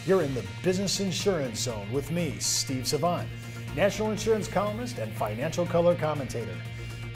You're in the Business Insurance Zone with me, Steve Savant, national insurance columnist and financial color commentator.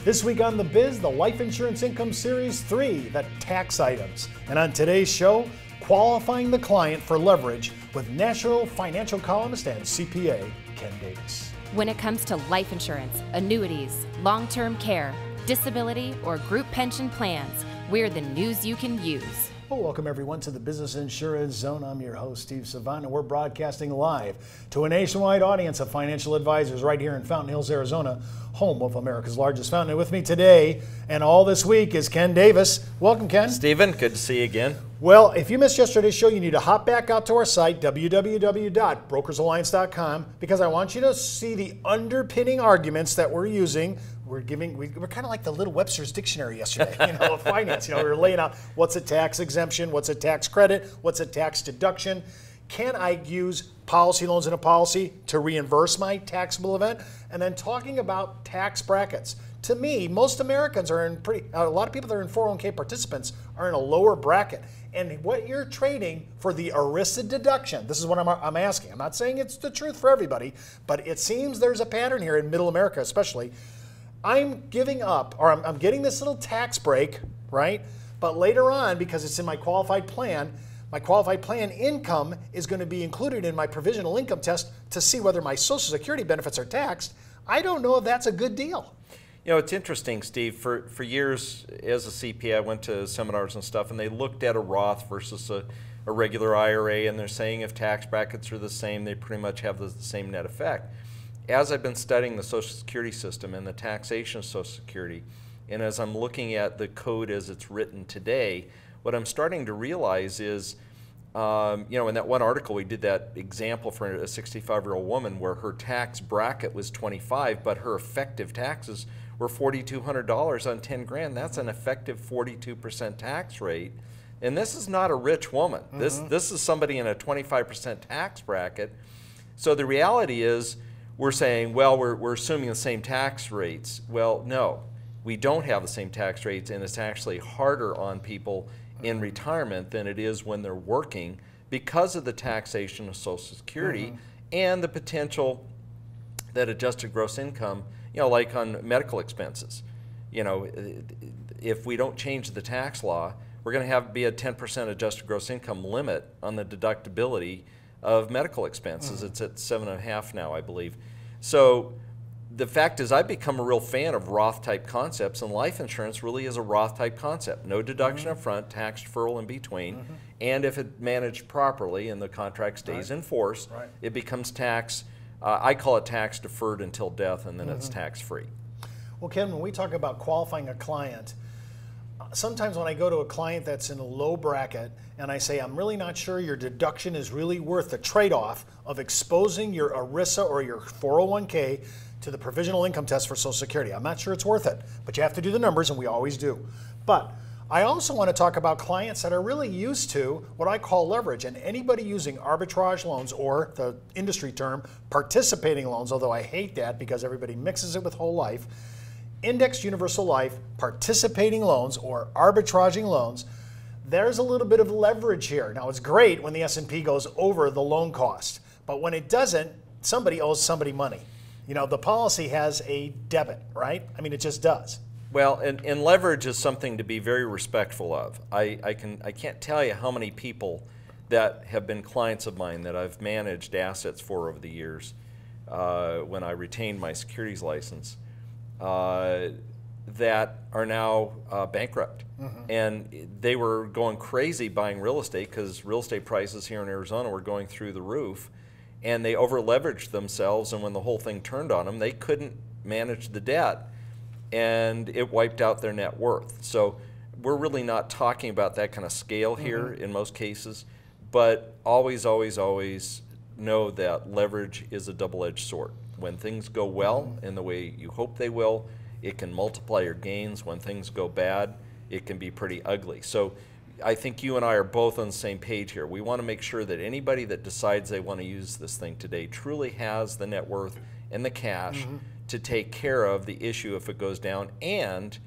This week on The Biz, the Life Insurance Income Series 3, the tax items. And on today's show, qualifying the client for leverage with national financial columnist and CPA, Ken Davis. When it comes to life insurance, annuities, long-term care, disability, or group pension plans, we're the news you can use. Well, welcome everyone to the Business Insurance Zone. I'm your host, Steve Savant, and we're broadcasting live to a nationwide audience of financial advisors right here in Fountain Hills, Arizona, home of America's largest fountain. And with me today and all this week is Ken Davis. Welcome, Ken. Steven, good to see you again. Well, if you missed yesterday's show, you need to hop back out to our site, www.brokersalliance.com, because I want you to see the underpinning arguments that we're using. We're kind of like the little Webster's Dictionary yesterday, of finance. We were laying out what's a tax exemption, what's a tax credit, what's a tax deduction. Can I use policy loans in a policy to reimburse my taxable event? And then talking about tax brackets. To me, most Americans are in a lot of people that are in 401k participants are in a lower bracket. And what you're trading for the ERISA deduction, this is what I'm asking. I'm not saying it's the truth for everybody, but it seems there's a pattern here in middle America especially. I'm giving up, or I'm getting this little tax break, right? But later on, because it's in my qualified plan income is going to be included in my provisional income test to see whether my Social Security benefits are taxed. I don't know if that's a good deal. It's interesting, Steve. For years as a CPA, I went to seminars and stuff, and they looked at a Roth versus a regular IRA, and they're saying if tax brackets are the same, they pretty much have the same net effect. As I've been studying the Social Security system and the taxation of Social Security, and as I'm looking at the code as it's written today, what I'm starting to realize is, in that one article we did that example for a 65-year-old woman where her tax bracket was 25, but her effective taxes were $4,200 on 10 grand. That's an effective 42% tax rate. And this is not a rich woman. Mm-hmm. This is somebody in a 25% tax bracket. So the reality is, we're saying, well, we're assuming the same tax rates. Well, no, we don't have the same tax rates, and it's actually harder on people in retirement than it is when they're working because of the taxation of Social Security and the potential that adjusted gross income, like on medical expenses. If we don't change the tax law, we're going to be a 10% adjusted gross income limit on the deductibility of medical expenses. It's at 7.5 now, I believe. So the fact is, I've become a real fan of Roth type concepts, and life insurance really is a Roth type concept. No deduction up front, tax deferral in between, and if it managed properly and the contract stays in force, it becomes tax, I call it tax deferred until death, and then it's tax free. Well, Ken, when we talk about qualifying a client, sometimes when I go to a client that's in a low bracket and I say, I'm really not sure your deduction is really worth the trade-off of exposing your ERISA or your 401k to the provisional income test for Social Security. I'm not sure it's worth it, but you have to do the numbers, and we always do. But I also want to talk about clients that are really used to what I call leverage, and anybody using arbitrage loans, or the industry term, participating loans, although I hate that because everybody mixes it with whole life, indexed universal life, participating loans, or arbitraging loans, there's a little bit of leverage here. Now, it's great when the S&P goes over the loan cost, but when it doesn't, somebody owes somebody money. The policy has a debit, right? I mean, it just does. Well, and leverage is something to be very respectful of. I can't tell you how many people that have been clients of mine that I've managed assets for over the years when I retained my securities license that are now bankrupt. And they were going crazy buying real estate because real estate prices here in Arizona were going through the roof. And they over-leveraged themselves, and when the whole thing turned on them, they couldn't manage the debt, and it wiped out their net worth. So we're really not talking about that kind of scale here in most cases, but always, always, always know that leverage is a double-edged sword. When things go well in the way you hope they will, it can multiply your gains. When things go bad, it can be pretty ugly. So I think you and I are both on the same page here. We want to make sure that anybody that decides they want to use this thing today truly has the net worth and the cash to take care of the issue if it goes down, and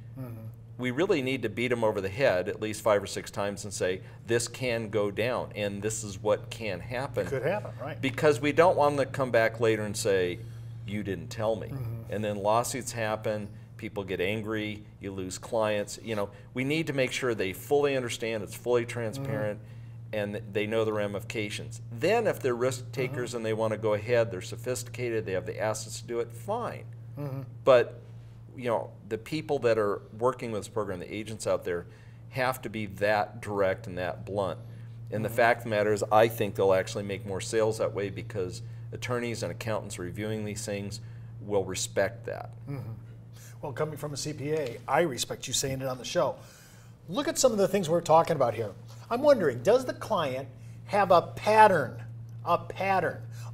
we really need to beat them over the head at least 5 or 6 times and say, this can go down and this is what can happen. It could happen, right. Because we don't want them to come back later and say, you didn't tell me. And then lawsuits happen, people get angry, you lose clients. You know, we need to make sure they fully understand, it's fully transparent, and they know the ramifications. Then if they're risk takers and they want to go ahead, they're sophisticated, they have the assets to do it, fine. But you know, the people that are working with this program, the agents out there, have to be that direct and that blunt. And the fact of the matter is, I think they'll actually make more sales that way because attorneys and accountants reviewing these things will respect that. Well, coming from a CPA, I respect you saying it on the show. Look at some of the things we're talking about here. I'm wondering, does the client have a pattern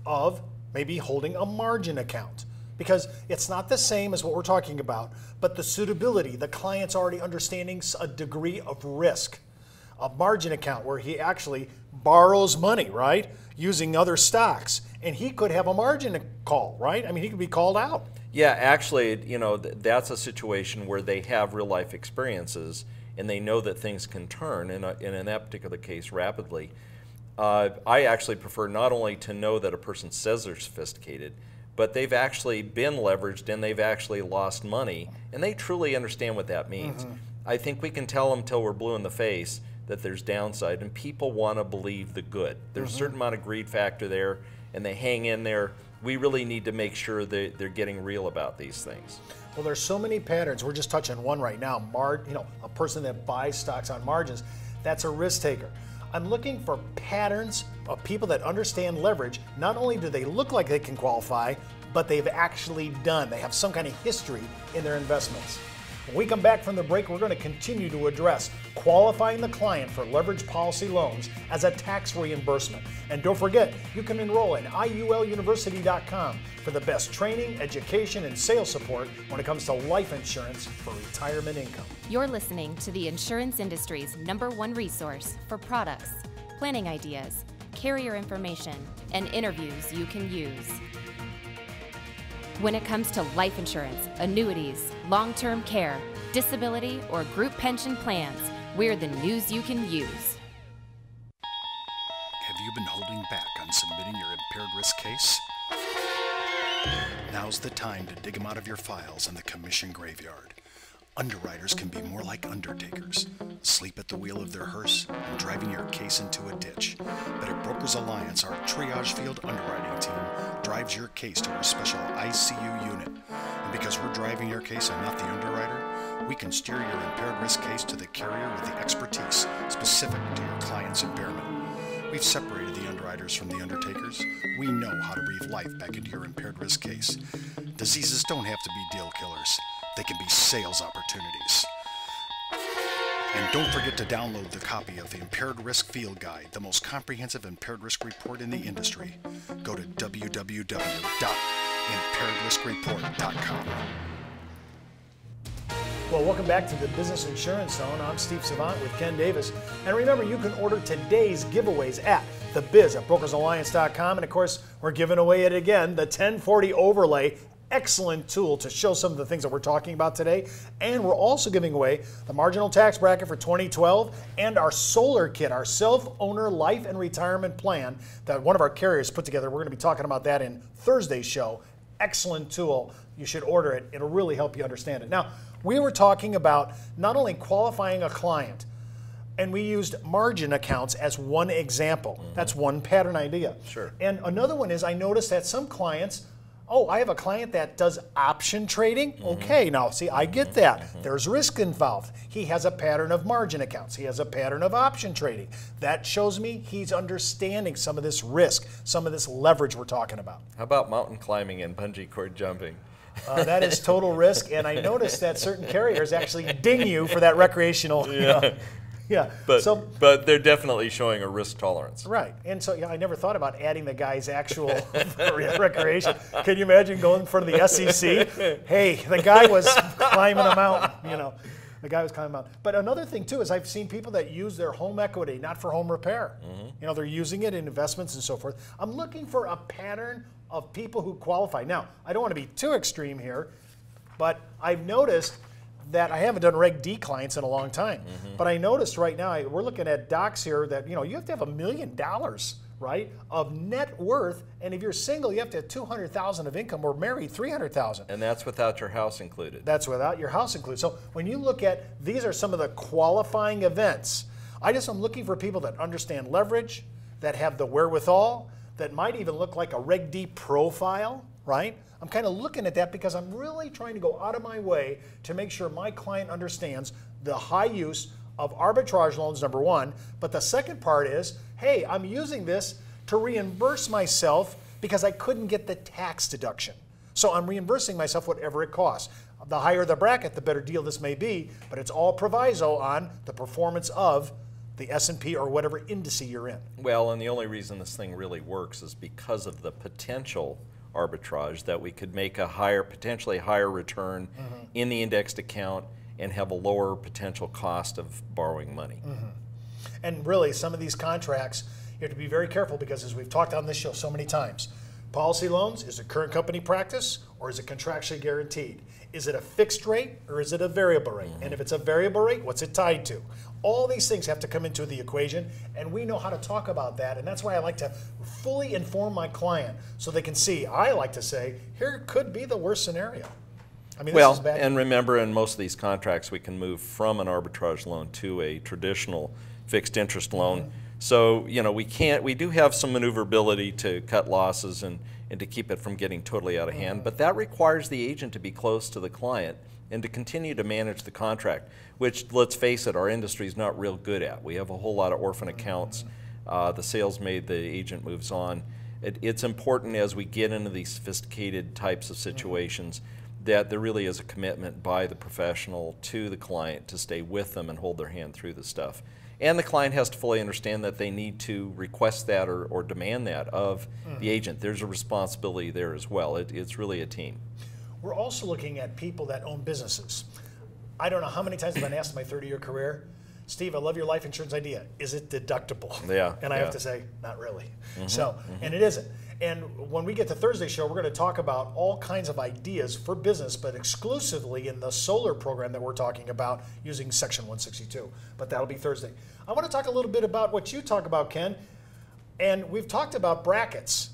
of maybe holding a margin account? Because it's not the same as what we're talking about, but the suitability, the client's already understanding a degree of risk. A margin account where he actually borrows money, right, using other stocks, and he could have a margin call, right? I mean, he could be called out. Yeah, actually, you know, that's a situation where they have real life experiences and they know that things can turn, and in that particular case, rapidly. I actually prefer not only to know that a person says they're sophisticated, but they've actually been leveraged and they've actually lost money, and they truly understand what that means. I think we can tell them till we're blue in the face that there's downside, and people want to believe the good. There's a certain amount of greed factor there, and they hang in there. We really need to make sure that they're getting real about these things. Well, there's so many patterns. We're just touching one right now. You know, a person that buys stocks on margins, that's a risk taker. I'm looking for patterns of people that understand leverage. Not only do they look like they can qualify, but they've actually done. They have some kind of history in their investments. When we come back from the break, we're going to continue to address qualifying the client for leverage policy loans as a tax reimbursement. And don't forget, you can enroll in IULUniversity.com for the best training, education, and sales support when it comes to life insurance for retirement income. You're listening to the insurance industry's #1 resource for products, planning ideas, carrier information, and interviews you can use. When it comes to life insurance, annuities, long-term care, disability, or group pension plans, we're the news you can use. Have you been holding back on submitting your impaired risk case? Now's the time to dig them out of your files in the commission graveyard. Underwriters can be more like undertakers, asleep at the wheel of their hearse and driving your case into a ditch. But at Brokers Alliance, our triage field underwriting team drives your case to our special ICU unit. And because we're driving your case and not the underwriter, we can steer your impaired risk case to the carrier with the expertise specific to your client's impairment. We've separated the underwriters from the undertakers. We know how to breathe life back into your impaired risk case. Diseases don't have to be deal killers. They can be sales opportunities. And don't forget to download the copy of the Impaired Risk Field Guide, the most comprehensive impaired risk report in the industry. Go to www.impairedriskreport.com. Well, welcome back to the Business Insurance Zone. I'm Steve Savant with Ken Davis. And remember, you can order today's giveaways at thebiz at brokersalliance.com. And of course, we're giving away it again, the 1040 overlay. Excellent tool to show some of the things that we're talking about today. And we're also giving away the marginal tax bracket for 2012 and our solar kit, our self-owner life and retirement plan that one of our carriers put together. We're going to be talking about that in Thursday's show. Excellent tool. You should order it. It'll really help you understand it. Now, we were talking about not only qualifying a client, and we used margin accounts as one example. That's one pattern idea. Sure. And another one is I noticed that some clients, oh, I have a client that does option trading. Okay, now see, I get that. There's risk involved. He has a pattern of margin accounts. He has a pattern of option trading. That shows me he's understanding some of this risk, some of this leverage we're talking about. How about mountain climbing and bungee cord jumping? That is total risk, and I noticed that certain carriers actually ding you for that recreational. Yeah. But they're definitely showing a risk tolerance. Right. And so, yeah, I never thought about adding the guy's actual recreation. Can you imagine going in front of the SEC? Hey, the guy was climbing a mountain, The guy was climbing a mountain. But another thing, too, is I've seen people that use their home equity, not for home repair. They're using it in investments and so forth. I'm looking for a pattern of people who qualify. Now, I don't want to be too extreme here, but I've noticed that I haven't done Reg D clients in a long time, but I noticed right now, we're looking at docs here that, you have to have $1 million, right, of net worth, and if you're single, you have to have $200,000 of income, or married, $300,000. And that's without your house included. That's without your house included. So when you look at, these are some of the qualifying events. I'm looking for people that understand leverage, that have the wherewithal, that might even look like a Reg D profile, right? I'm kind of looking at that because I'm really trying to go out of my way to make sure my client understands the high use of arbitrage loans, number one. But the second part is, hey, I'm using this to reimburse myself because I couldn't get the tax deduction. So I'm reimbursing myself whatever it costs. The higher the bracket, the better deal this may be, but it's all proviso on the performance of the S&P or whatever indice you're in. Well, and the only reason this thing really works is because of the potential arbitrage that we could make a potentially higher return in the indexed account and have a lower potential cost of borrowing money. And really, some of these contracts, you have to be very careful because, as we've talked on this show so many times, policy loans, is it current company practice or is it contractually guaranteed? Is it a fixed rate or is it a variable rate? And if it's a variable rate, what's it tied to? All these things have to come into the equation, and we know how to talk about that, and that's why I like to fully inform my client so they can see. I like to say, here could be the worst scenario. I mean, this is bad. And remember, in most of these contracts, we can move from an arbitrage loan to a traditional fixed interest loan. So, we do have some maneuverability to cut losses and to keep it from getting totally out of hand, but that requires the agent to be close to the client and to continue to manage the contract, which, let's face it, our industry is not real good at. We have a whole lot of orphan accounts. The sales made, the agent moves on. It's important as we get into these sophisticated types of situations that there really is a commitment by the professional to the client to stay with them and hold their hand through the stuff. And the client has to fully understand that they need to request that or demand that of the agent. There's a responsibility there as well. It's really a team. We're also looking at people that own businesses. I don't know how many times I've been asked in my 30-year career, Steve, I love your life insurance idea. Is it deductible? Yeah. And I have to say, not really. And it isn't. And when we get to Thursday's show, we're going to talk about all kinds of ideas for business, but exclusively in the solar program that we're talking about using Section 162. But that'll be Thursday. I want to talk a little bit about what you talk about, Ken. And we've talked about brackets.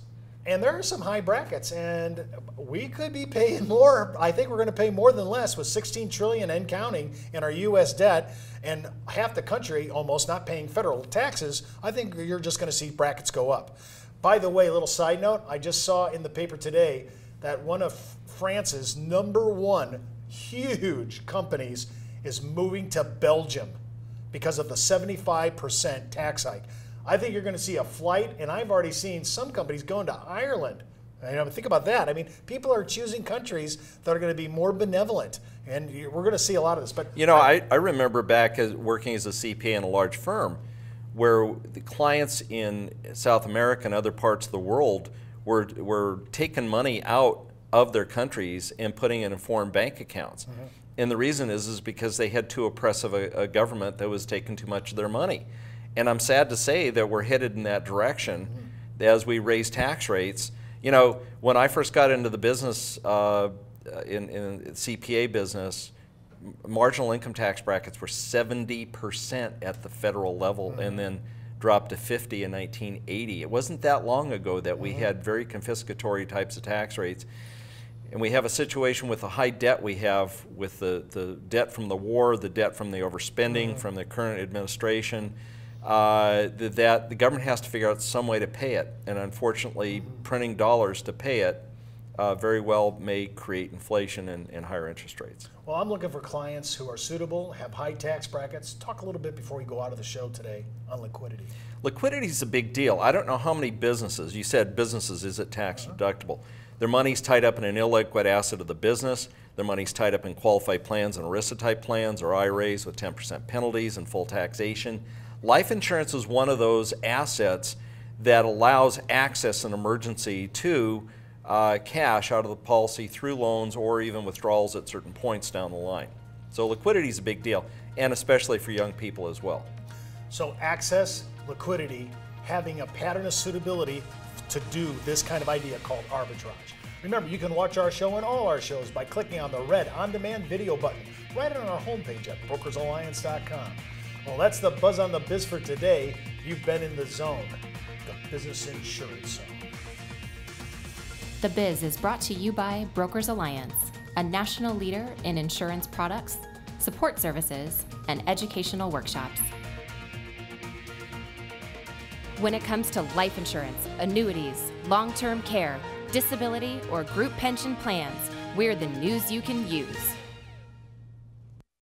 And there are some high brackets, and we could be paying more. I think we're going to pay more than less with $16 trillion and counting in our U.S. debt, and half the country almost not paying federal taxes. I think you're just going to see brackets go up. By the way, a little side note, I just saw in the paper today that one of France's #1 huge companies is moving to Belgium because of the 75% tax hike. I think you're going to see a flight, and I've already seen some companies going to Ireland. Think about that. I mean, people are choosing countries that are going to be more benevolent, and we're going to see a lot of this. But I remember back working as a CPA in a large firm where the clients in South America and other parts of the world were taking money out of their countries and putting it in foreign bank accounts. And the reason is because they had too oppressive a government that was taking too much of their money. And I'm sad to say that we're headed in that direction as we raise tax rates. When I first got into the business, in CPA business, marginal income tax brackets were 70% at the federal level and then dropped to 50 in 1980. It wasn't that long ago that we had very confiscatory types of tax rates. And we have a situation with the high debt we have with the debt from the war, the debt from the overspending from the current administration, that the government has to figure out some way to pay it. And unfortunately, printing dollars to pay it very well may create inflation and higher interest rates. Well, I'm looking for clients who are suitable, have high tax brackets. Talk a little bit before we go out of the show today on liquidity. Liquidity is a big deal. I don't know how many businesses, you said businesses, is it tax deductible? Their money's tied up in an illiquid asset of the business. Their money's tied up in qualified plans and ERISA type plans or IRAs with 10% penalties and full taxation. Life insurance is one of those assets that allows access in emergency to cash out of the policy through loans or even withdrawals at certain points down the line. So liquidity is a big deal, and especially for young people as well. So access, liquidity, having a pattern of suitability to do this kind of idea called arbitrage. Remember, you can watch our show and all our shows by clicking on the red on-demand video button right on our homepage at brokersalliance.com. Well, that's the Buzz on the Biz for today. You've been in the zone, the business insurance zone. The Biz is brought to you by Brokers Alliance, a national leader in insurance products, support services, and educational workshops. When it comes to life insurance, annuities, long-term care, disability, or group pension plans, we're the news you can use.